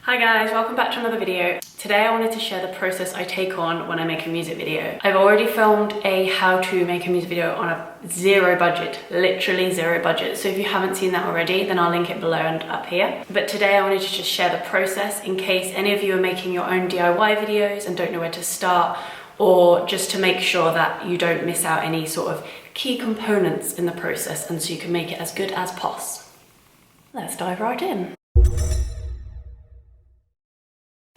Hi guys, welcome back to another video. Today I wanted to share the process I take on when I make a music video. I've already filmed a how to make a music video on a zero budget, literally zero budget. So if you haven't seen that already, then I'll link it below and up here. But today I wanted to just share the process in case any of you are making your own DIY videos and don't know where to start, or just to make sure that you don't miss out any sort of key components in the process and so you can make it as good as possible. Let's dive right in.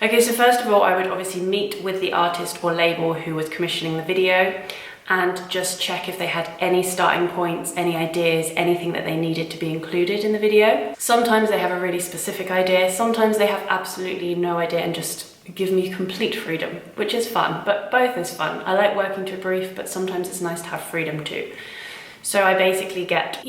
Okay, so first of all, I would obviously meet with the artist or label who was commissioning the video and just check if they had any starting points, any ideas, anything that they needed to be included in the video. Sometimes they have a really specific idea, sometimes they have absolutely no idea and just give me complete freedom, which is fun, but both is fun. I like working to a brief, but sometimes it's nice to have freedom too. So I basically get,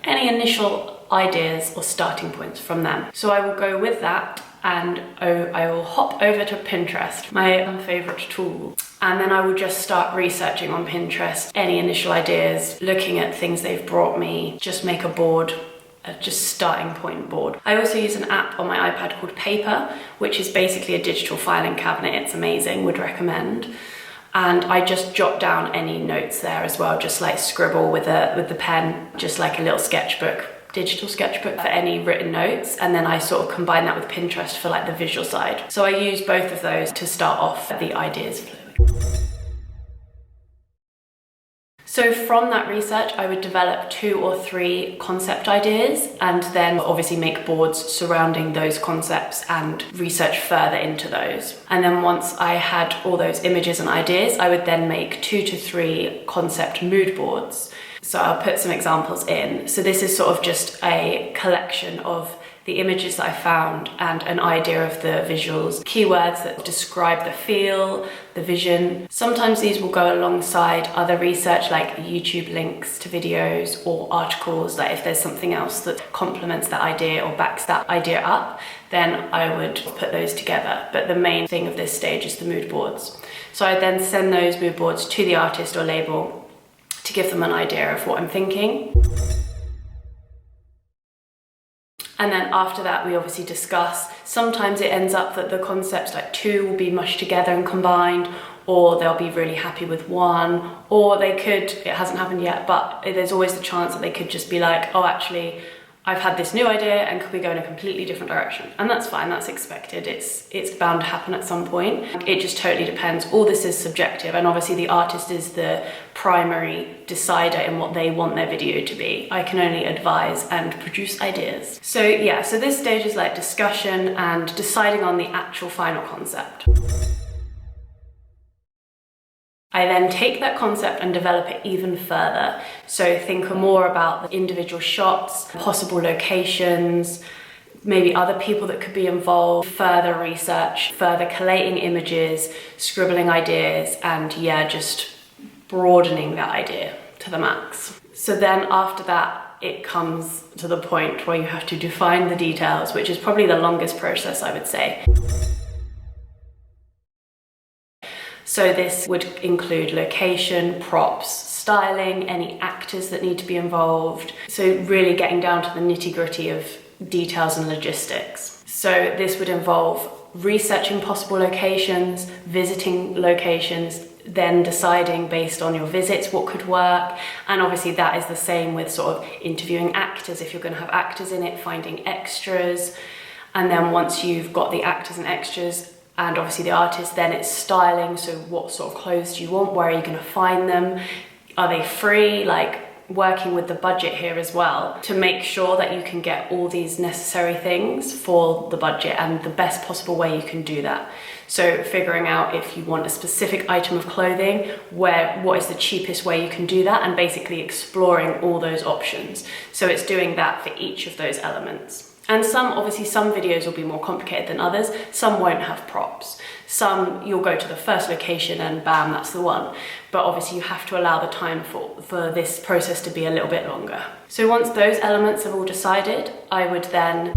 any initial ideas or starting points from them. So I will go with that and I will hop over to Pinterest, my favorite tool. And then I will just start researching on Pinterest, any initial ideas, looking at things they've brought me, just make a board, just starting point board. I also use an app on my iPad called Paper, which is basically a digital filing cabinet. It's amazing, would recommend. And I just jot down any notes there as well, just like scribble with the pen, just like a little sketchbook, digital sketchbook for any written notes, and then I sort of combine that with Pinterest for like the visual side. So I use both of those to start off the ideas flowing. So from that research, I would develop 2 or 3 concept ideas and then obviously make boards surrounding those concepts and research further into those. And then once I had all those images and ideas, I would then make 2 to 3 concept mood boards. So I'll put some examples in. So this is sort of just a collection of the images that I found and an idea of the visuals, keywords that describe the feel, the vision. Sometimes these will go alongside other research like YouTube links to videos or articles, like if there's something else that complements that idea or backs that idea up, then I would put those together. But the main thing of this stage is the mood boards. So I then send those mood boards to the artist or label to give them an idea of what I'm thinking. And then after that, we obviously discuss. Sometimes it ends up that the concepts, like 2 will be mushed together and combined, or they'll be really happy with 1, or they could, it hasn't happened yet, but there's always the chance that they could just be like, oh, actually, I've had this new idea and could we go in a completely different direction? And that's fine, that's expected. It's bound to happen at some point. It just totally depends. All this is subjective, and obviously the artist is the primary decider in what they want their video to be. I can only advise and produce ideas. So yeah, so this stage is like discussion and deciding on the actual final concept. I then take that concept and develop it even further. So think more about the individual shots, possible locations, maybe other people that could be involved, further research, further collating images, scribbling ideas, and just broadening that idea to the max. So then after that, it comes to the point where you have to define the details, which is probably the longest process, I would say. So this would include location, props, styling, any actors that need to be involved. So really getting down to the nitty-gritty of details and logistics. So this would involve researching possible locations, visiting locations, then deciding based on your visits what could work. And obviously that is the same with sort of interviewing actors, if you're going to have actors in it, finding extras. And then once you've got the actors and extras, and obviously the artist, then it's styling. So what sort of clothes do you want? Where are you going to find them? Are they free? Like working with the budget here as well to make sure that you can get all these necessary things for the budget and the best possible way you can do that. So figuring out if you want a specific item of clothing, what is the cheapest way you can do that, and basically exploring all those options. So it's doing that for each of those elements. And some videos will be more complicated than others. Some won't have props. Some you'll go to the first location and bam, that's the one. But obviously you have to allow the time for this process to be a little bit longer. So once those elements have all decided, I would then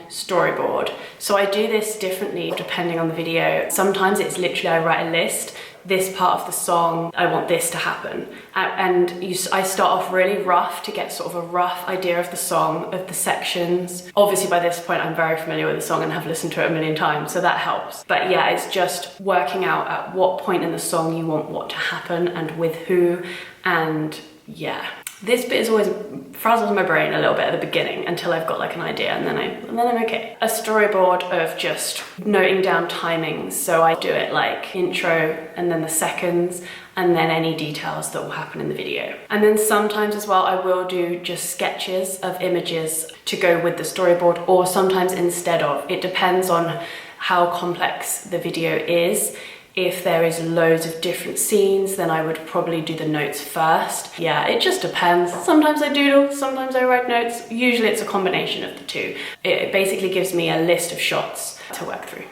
storyboard. So I do this differently depending on the video. Sometimes it's literally I write a list this part of the song, I want this to happen. I start off really rough to get sort of a rough idea of the song, of the sections. Obviously by this point I'm very familiar with the song and have listened to it a million times, so that helps. But yeah, it's just working out at what point in the song you want what to happen and with who, and yeah. This bit is always frazzles my brain a little bit at the beginning until I've got like an idea, and then I'm okay. A storyboard of just noting down timings. So I do it like intro and then the seconds and then any details that will happen in the video. And then sometimes as well, I will do just sketches of images to go with the storyboard, or sometimes instead of. It depends on how complex the video is. If there is loads of different scenes, then I would probably do the notes first. Yeah, it just depends. Sometimes I doodle, sometimes I write notes. Usually it's a combination of the two. It basically gives me a list of shots to work through,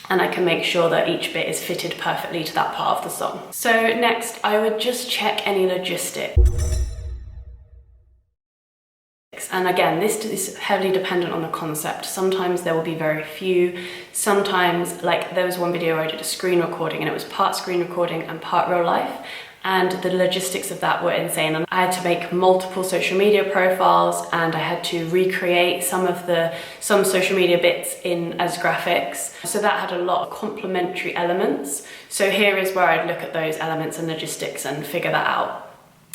and I can make sure that each bit is fitted perfectly to that part of the song. So next, I would just check any logistics. And again, this is heavily dependent on the concept. Sometimes there will be very few. Sometimes, like there was one video where I did a screen recording and it was part screen recording and part real life. And the logistics of that were insane. And I had to make multiple social media profiles, and I had to recreate some social media bits in as graphics. So that had a lot of complementary elements. So here is where I'd look at those elements and logistics and figure that out.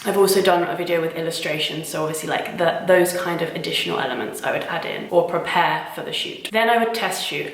I've also done a video with illustrations, so obviously like those kind of additional elements I would add in or prepare for the shoot. Then I would test shoot.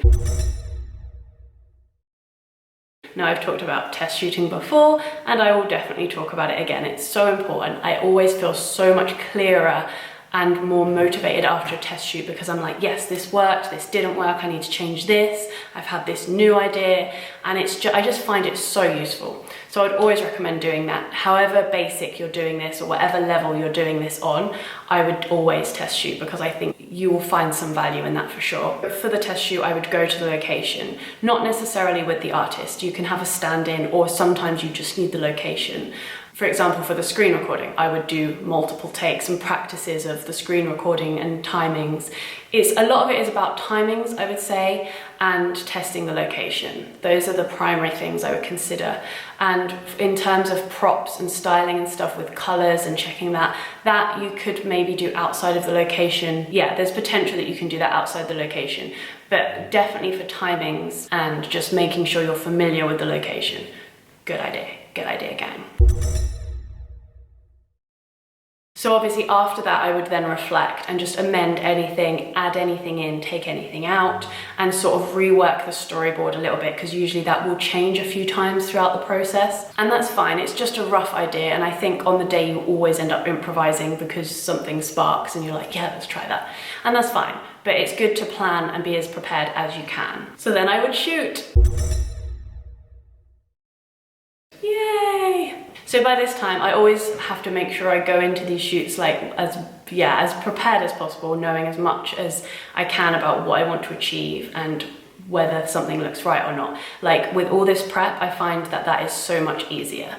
Now I've talked about test shooting before, and I will definitely talk about it again. It's so important. I always feel so much clearer and more motivated after a test shoot, because I'm like, yes, this worked, this didn't work, I need to change this, I've had this new idea, and I just find it so useful. So I'd always recommend doing that. However basic you're doing this or whatever level you're doing this on, I would always test shoot, because I think you will find some value in that for sure. But for the test shoot, I would go to the location, not necessarily with the artist. You can have a stand-in, or sometimes you just need the location. For example, for the screen recording, I would do multiple takes and practices of the screen recording and timings. A lot of it is about timings, I would say, and testing the location. Those are the primary things I would consider. And in terms of props and styling and stuff with colors and checking that you could maybe do outside of the location. Yeah, there's potential that you can do that outside the location, but definitely for timings and just making sure you're familiar with the location. Good idea, gang. So obviously after that, I would then reflect and just amend anything, add anything in, take anything out, and sort of rework the storyboard a little bit, because usually that will change a few times throughout the process. And that's fine, it's just a rough idea, and I think on the day you always end up improvising because something sparks and you're like, yeah, let's try that. And that's fine, but it's good to plan and be as prepared as you can. So then I would shoot. Yay! So by this time, I always have to make sure I go into these shoots like as prepared as possible, knowing as much as I can about what I want to achieve and whether something looks right or not. Like with all this prep, I find that is so much easier,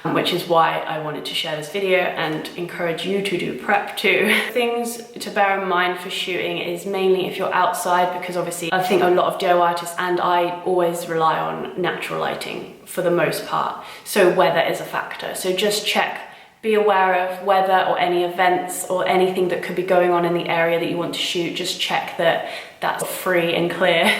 which is why I wanted to share this video and encourage you to do prep too. Things to bear in mind for shooting is mainly if you're outside, because obviously I think a lot of DIY artists, and I always rely on natural lighting for the most part. So weather is a factor. So just check, be aware of weather or any events or anything that could be going on in the area that you want to shoot. Just check that that's free and clear.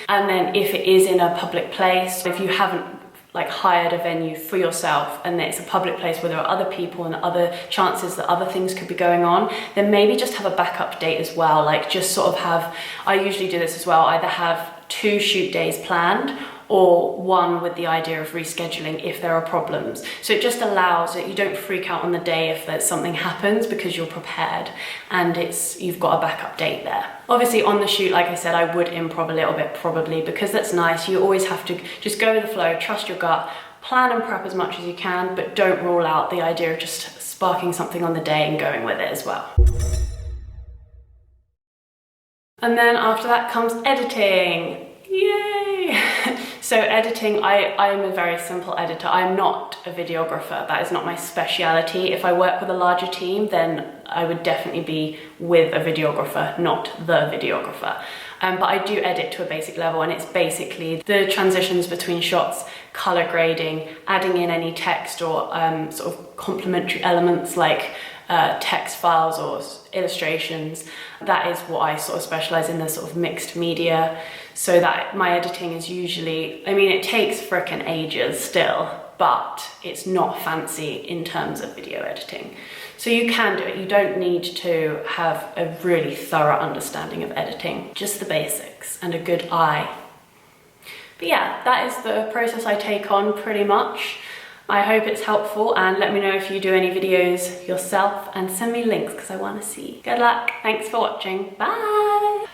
And then if it is in a public place, if you haven't like hired a venue for yourself and it's a public place where there are other people and other chances that other things could be going on, then maybe just have a backup date as well. Like just sort of have, I usually do this as well, either have 2 shoot days planned or 1 with the idea of rescheduling if there are problems. So it just allows that you don't freak out on the day if there's something happens, because you're prepared and you've got a backup date there. Obviously on the shoot, like I said, I would improv a little bit probably, because that's nice. You always have to just go with the flow, trust your gut, plan and prep as much as you can, but don't rule out the idea of just sparking something on the day and going with it as well. And then after that comes editing. Yay! So editing, I'm a very simple editor. I'm not a videographer. That is not my speciality. If I work with a larger team, then I would definitely be with a videographer, not the videographer. But I do edit to a basic level, and it's basically the transitions between shots, color grading, adding in any text or sort of complementary elements like text files or illustrations. That is what I sort of specialize in, the sort of mixed media. So that my editing is usually, I mean, it takes frickin' ages still, but it's not fancy in terms of video editing. So you can do it. You don't need to have a really thorough understanding of editing, just the basics and a good eye. But yeah, that is the process I take on pretty much. I hope it's helpful, and let me know if you do any videos yourself and send me links because I want to see. Good luck. Thanks for watching. Bye.